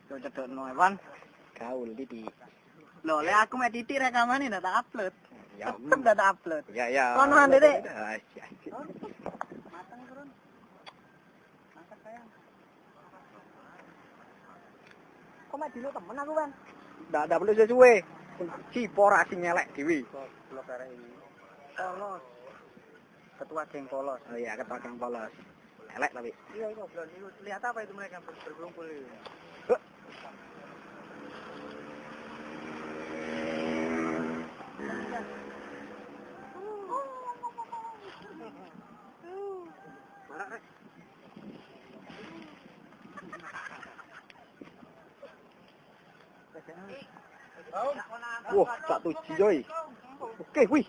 Yo cedokno Ewan. Gaul Didi. Loh, le aku mek titik rekamane ndak tak upload. Ya, Tetep ndak tak upload. ya. Kono Dek. Matang turun. Mangkat sayang. Kok mek dino temen aku, Wan? Ndak perlu sesuwe. Cipora sing nyelek dhewe. Blok arek iki. Polos. Ketua geng polos. Oh iya, ketua geng polos. Elek tapi. Iya, itu belum. Lihat apa itu mereka berkumpul ini? Wah, tak tuji coy. Oke, wih.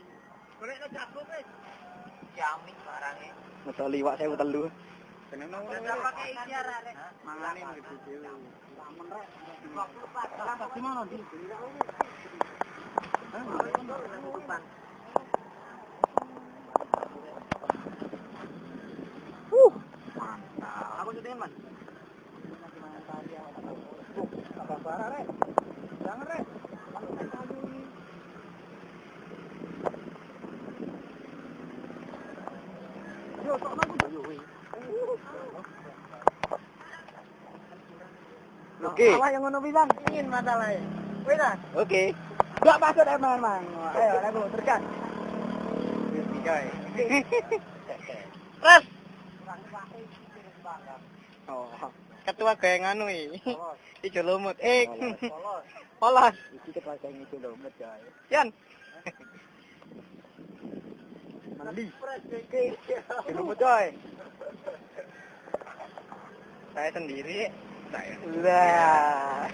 Jamin barangnya. Masa liwak saya telu. Pakai ikhtiar rek. Mangane gitu dhewe. Lamun rek. 24. Di mana di? Mantap. Aku syutingin, Man. Apa barang rek? Jangan rek. Yo, sok aku yo wih. Oke. Salah yang ngono pisan. Ingin masalahnya. Wis ah. Oke. Enggak pasut emang, Mang. Ayo, aku terus. Wis coy. Terus. Oh, Ketua geng anu iki. Ijo lumut. polos. Polos. Iki ketua geng itu lho, met coy. Yan. Mandi. Lumut coy. Saya sendiri. Lah.